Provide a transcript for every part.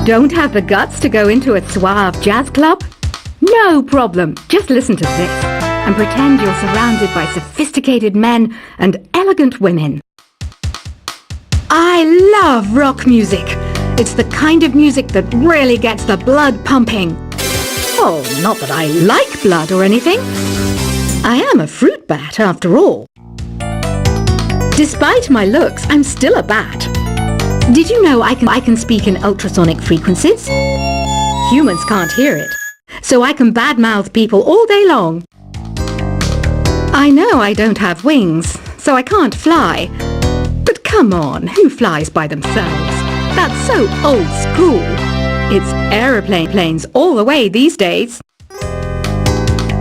Don't have the guts to go into a suave jazz club? No problem. Just listen to this and pretend you're surrounded by sophisticated men and elegant women. I love rock music. It's the kind of music that really gets the blood pumping. Oh, not that I like blood or anything. I am a fruit bat after all. Despite my looks, I'm still a bat. Did you know I can speak in ultrasonic frequencies? Humans can't hear it, so I can badmouth people all day long. I know I don't have wings, so I can't fly. But come on, who flies by themselves? That's so old school. It's aeroplane planes all the way these days.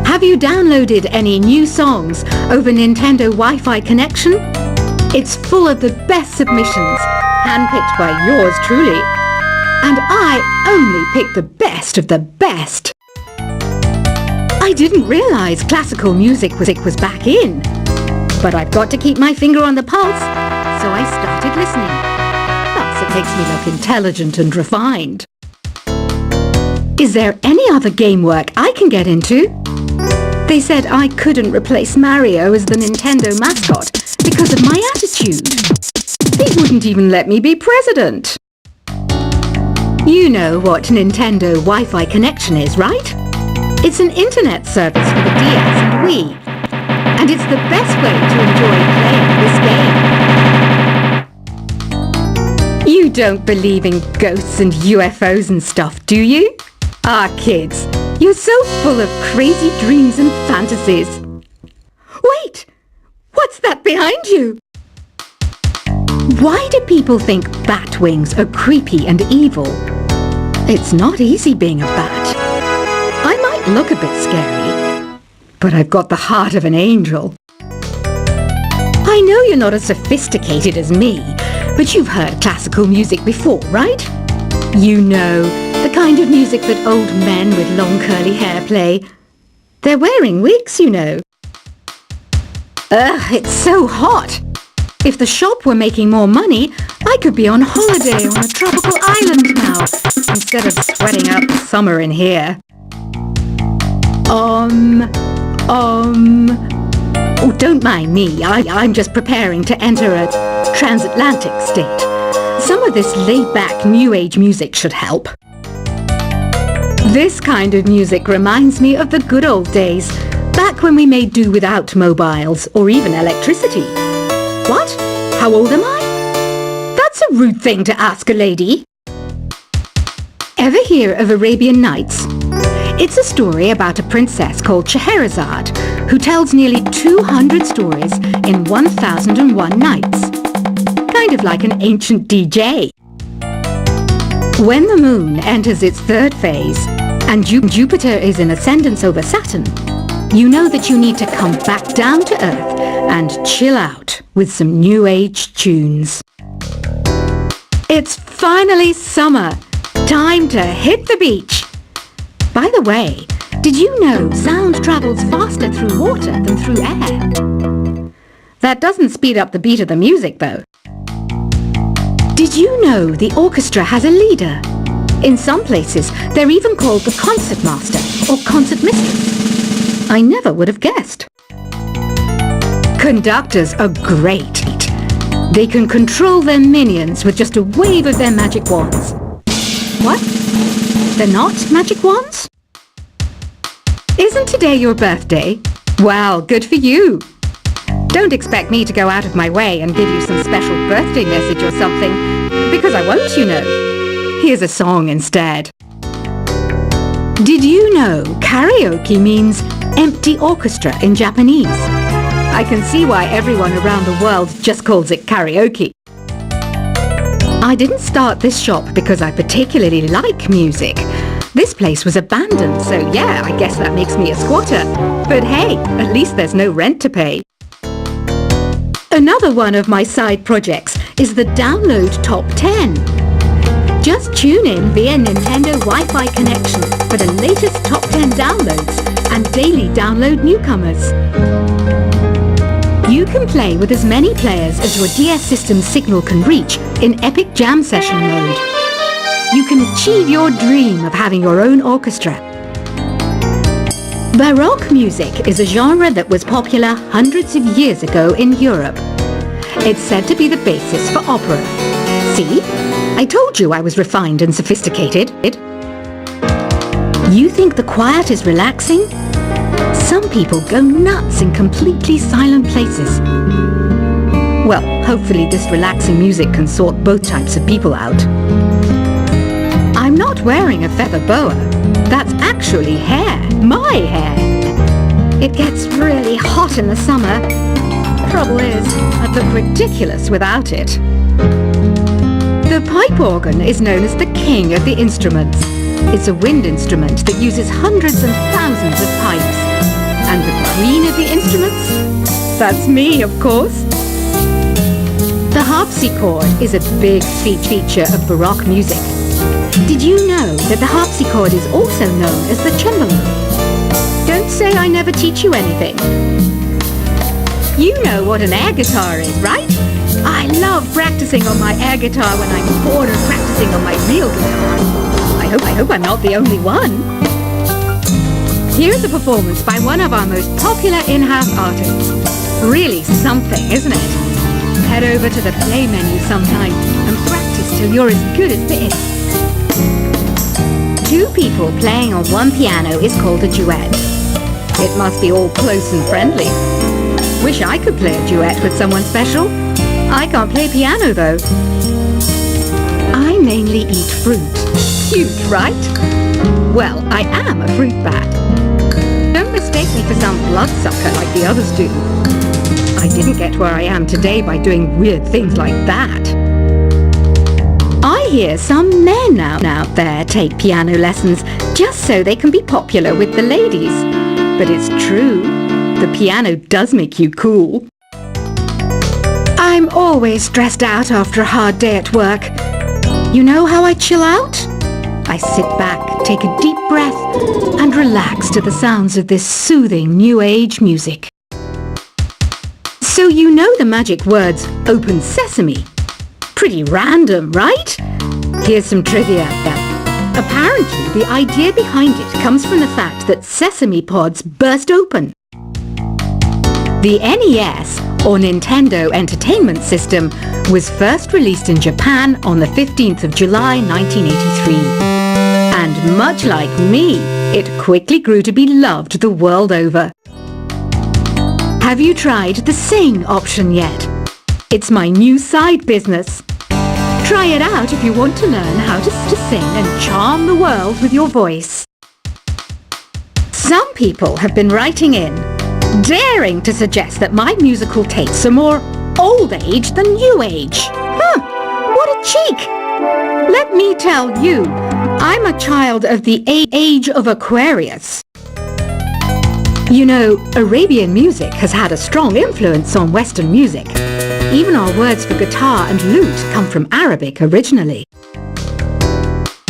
Have you downloaded any new songs over Nintendo Wi-Fi connection? It's full of the best submissions, handpicked by yours truly. And I only pick the best of the best. I didn't realize classical music was back in. But I've got to keep my finger on the pulse, so I started listening. Plus, it makes me look intelligent and refined. Is there any other game work I can get into? They said I couldn't replace Mario as the Nintendo mascot because of my attitude. They wouldn't even let me be president. You know what Nintendo Wi-Fi connection is, right? It's an internet service for the DS and Wii. And it's the best way to enjoy playing this game. You don't believe in ghosts and UFOs and stuff, do you? Ah, kids, you're so full of crazy dreams and fantasies. Wait! What's that behind you? Why do people think bat wings are creepy and evil? It's not easy being a bat. I might look a bit scary, but I've got the heart of an angel. I know you're not as sophisticated as me, but you've heard classical music before, right? You know, the kind of music that old men with long curly hair play. They're wearing wigs, you know. Ugh, it's so hot. If the shop were making more money, I could be on holiday on a tropical island now, instead of sweating out the summer in here. Oh, don't mind me. I'm just preparing to enter a transatlantic state. Some of this laid-back New Age music should help. This kind of music reminds me of the good old days, back when we made do without mobiles or even electricity. What? How old am I? That's a rude thing to ask a lady. Ever hear of Arabian Nights? It's a story about a princess called Scheherazade, who tells nearly 200 stories in 1001 nights. Kind of like an ancient DJ. When the moon enters its third phase, and Jupiter is in ascendance over Saturn, you know that you need to come back down to Earth and chill out with some New Age tunes. It's finally summer. Time to hit the beach. By the way, did you know sound travels faster through water than through air? That doesn't speed up the beat of the music, though. Did you know the orchestra has a leader? In some places, they're even called the concert master or concert mistress. I never would have guessed. Conductors are great. They can control their minions with just a wave of their magic wands. What? They're not magic wands? Isn't today your birthday? Well, good for you. Don't expect me to go out of my way and give you some special birthday message or something, because I won't, you know. Here's a song instead. Did you know karaoke means empty orchestra in Japanese? I can see why everyone around the world just calls it karaoke. I didn't start this shop because I particularly like music. This place was abandoned, so yeah, I guess that makes me a squatter. But hey, at least there's no rent to pay. Another one of my side projects is the Download Top 10. Just tune in via Nintendo Wi-Fi connection for the latest Top 10 downloads and daily download newcomers. You can play with as many players as your DS system's signal can reach in Epic Jam Session mode. You can achieve your dream of having your own orchestra. Baroque music is a genre that was popular hundreds of years ago in Europe. It's said to be the basis for opera. See? I told you I was refined and sophisticated. You think the quiet is relaxing? Some people go nuts in completely silent places. Well, hopefully this relaxing music can sort both types of people out. I'm not wearing a feather boa. That's actually hair. My hair. It gets really hot in the summer. Trouble is, I'd look ridiculous without it. The pipe organ is known as the king of the instruments. It's a wind instrument that uses hundreds and thousands of pipes. And the queen of the instruments? That's me, of course. The harpsichord is a big feature of Baroque music. Did you know that the harpsichord is also known as the cembalo? Don't say I never teach you anything. You know what an air guitar is, right? I love practicing on my air guitar when I'm bored of practicing on my real guitar. I hope I'm not the only one. Here's a performance by one of our most popular in-house artists. Really something, isn't it? Head over to the play menu sometime and practice till you're as good as this. Two people playing on one piano is called a duet. It must be all close and friendly. Wish I could play a duet with someone special. I can't play piano though. I mainly eat fruit. Cute, right? Well, I am a fruit bat. Don't mistake me for some bloodsucker like the others do. I didn't get where I am today by doing weird things like that. I hear some men out there take piano lessons just so they can be popular with the ladies. But it's true, the piano does make you cool. I'm always stressed out after a hard day at work. You know how I chill out? I sit back, take a deep breath, and relax to the sounds of this soothing new age music. So you know the magic words, open sesame. Pretty random, right? Here's some trivia. Apparently, the idea behind it comes from the fact that sesame pods burst open. The NES, or Nintendo Entertainment System, was first released in Japan on the 15th of July 1983. And much like me, it quickly grew to be loved the world over. Have you tried the Sing option yet? It's my new side business. Try it out if you want to learn how to sing and charm the world with your voice. Some people have been writing in, daring to suggest that my musical tastes are more old age than new age. What a cheek! Let me tell you, I'm a child of the age of Aquarius. You know, Arabian music has had a strong influence on Western music. Even our words for guitar and lute come from Arabic originally.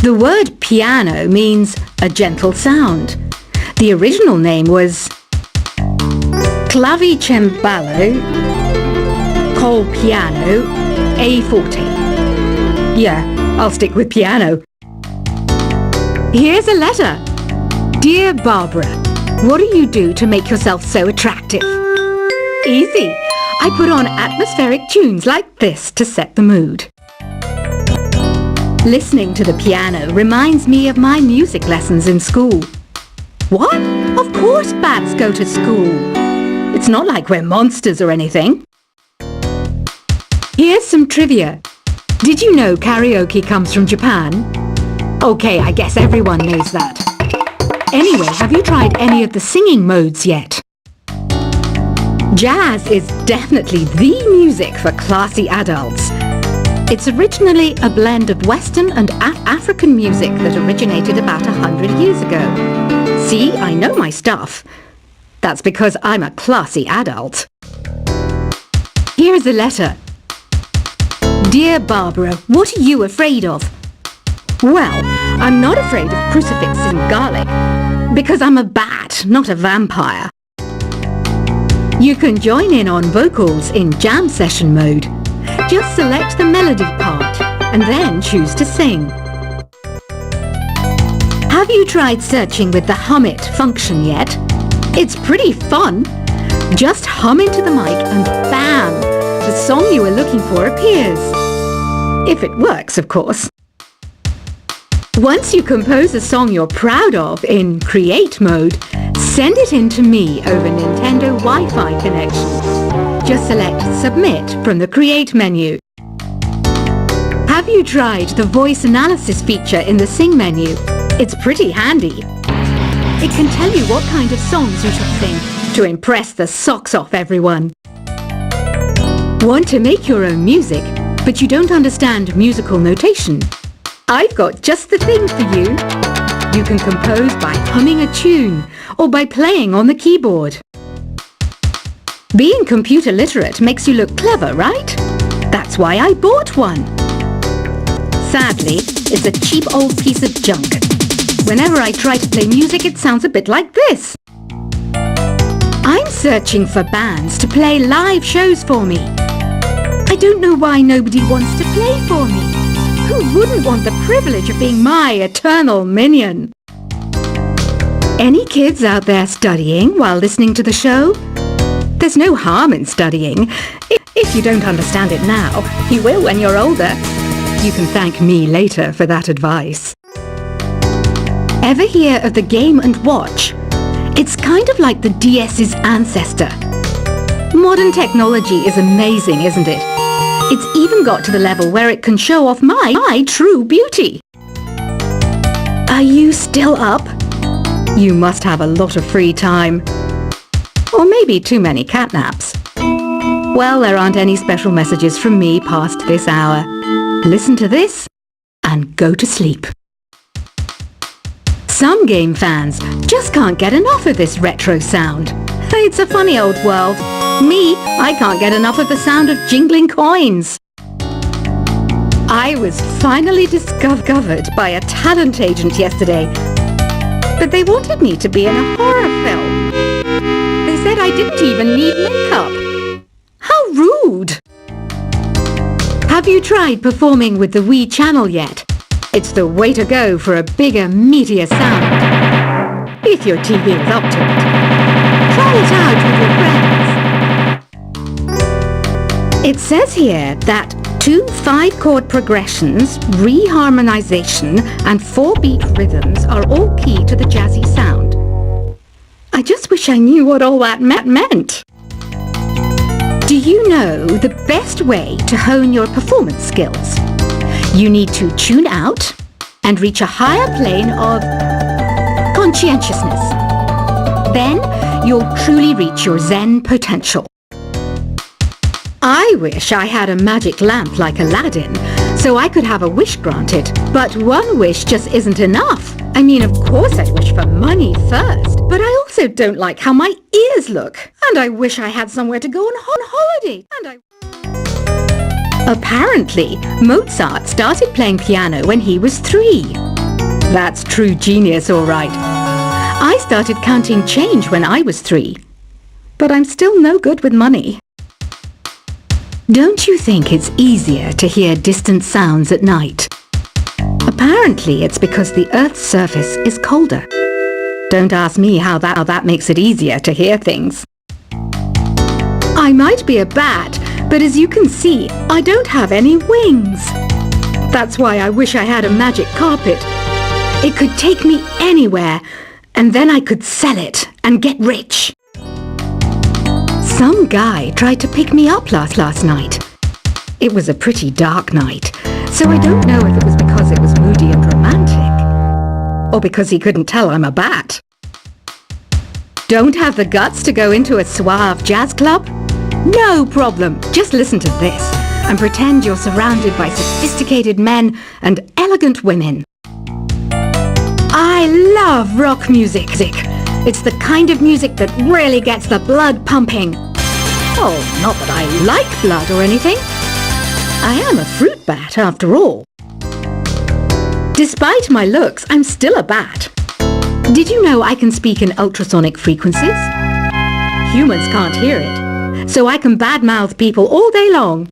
The word piano means a gentle sound. The original name was clavicembalo col piano a forte. Yeah, I'll stick with piano. Here's a letter. Dear Barbara, what do you do to make yourself so attractive? Easy. I put on atmospheric tunes like this to set the mood. Listening to the piano reminds me of my music lessons in school. What? Of course bats go to school. It's not like we're monsters or anything. Here's some trivia. Did you know karaoke comes from Japan? Okay, I guess everyone knows that. Anyway, have you tried any of the singing modes yet? Jazz is definitely the music for classy adults. It's originally a blend of Western and African music that originated about 100 years ago. See, I know my stuff. That's because I'm a classy adult. Here's a letter. Dear Barbara, what are you afraid of? Well, I'm not afraid of crucifix and garlic, because I'm a bat, not a vampire. You can join in on vocals in jam session mode. Just select the melody part and then choose to sing. Have you tried searching with the Hum It function yet? It's pretty fun. Just hum into the mic and bam! The song you were looking for appears. If it works, of course. Once you compose a song you're proud of in Create mode, send it in to me over Nintendo Wi-Fi connection. Just select Submit from the Create menu. Have you tried the voice analysis feature in the Sing menu? It's pretty handy. It can tell you what kind of songs you should sing to impress the socks off everyone. Want to make your own music, but you don't understand musical notation? I've got just the thing for you. You can compose by humming a tune or by playing on the keyboard. Being computer literate makes you look clever, right? That's why I bought one. Sadly, it's a cheap old piece of junk. Whenever I try to play music, it sounds a bit like this. I'm searching for bands to play live shows for me. I don't know why nobody wants to play for me. Who wouldn't want the privilege of being my eternal minion? Any kids out there studying while listening to the show? There's no harm in studying. If you don't understand it now, you will when you're older. You can thank me later for that advice. Ever hear of the Game & Watch? It's kind of like the DS's ancestor. Modern technology is amazing, isn't it? It's even got to the level where it can show off my true beauty. Are you still up? You must have a lot of free time. Or maybe too many catnaps. Well, there aren't any special messages from me past this hour. Listen to this and go to sleep. Some game fans just can't get enough of this retro sound. It's a funny old world. Me, I can't get enough of the sound of jingling coins. I was finally discovered by a talent agent yesterday, but they wanted me to be in a horror film. They said I didn't even need makeup. How rude! Have you tried performing with the Wii channel yet? It's the way to go for a bigger, meatier sound. If your TV is up to it. Try it out with your friends. It says here that 2 5-chord progressions, reharmonization, and 4-beat rhythms are all key to the jazzy sound. I just wish I knew what all that meant. Do you know the best way to hone your performance skills? You need to tune out and reach a higher plane of conscientiousness. Then you'll truly reach your Zen potential. I wish I had a magic lamp like Aladdin, so I could have a wish granted. But one wish just isn't enough. I mean, of course I'd wish for money first, but I also don't like how my ears look. And I wish I had somewhere to go on holiday. Apparently, Mozart started playing piano when he was 3. That's true genius, all right. I started counting change when I was 3. But I'm still no good with money. Don't you think it's easier to hear distant sounds at night? Apparently, it's because the Earth's surface is colder. Don't ask me how that makes it easier to hear things. I might be a bat, but as you can see, I don't have any wings. That's why I wish I had a magic carpet. It could take me anywhere, and then I could sell it and get rich. Some guy tried to pick me up last night. It was a pretty dark night, so I don't know if it was because it was moody and romantic, or because he couldn't tell I'm a bat. Don't have the guts to go into a suave jazz club? No problem. Just listen to this and pretend you're surrounded by sophisticated men and elegant women. I love rock music. It's the kind of music that really gets the blood pumping. Oh, not that I like blood or anything. I am a fruit bat after all. Despite my looks, I'm still a bat. Did you know I can speak in ultrasonic frequencies? Humans can't hear it, so I can badmouth people all day long.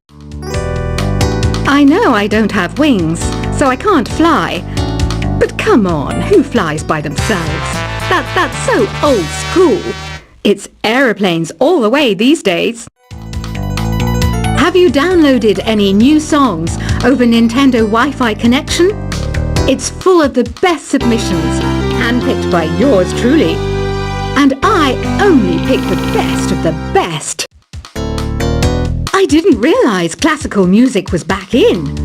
I know I don't have wings, so I can't fly, But come on, who flies by themselves? That's so old school. It's aeroplanes all the way these days. Have you downloaded any new songs over Nintendo Wi-Fi connection? It's full of the best submissions, handpicked by yours truly. And I only pick the best of the best. I didn't realize classical music was back in.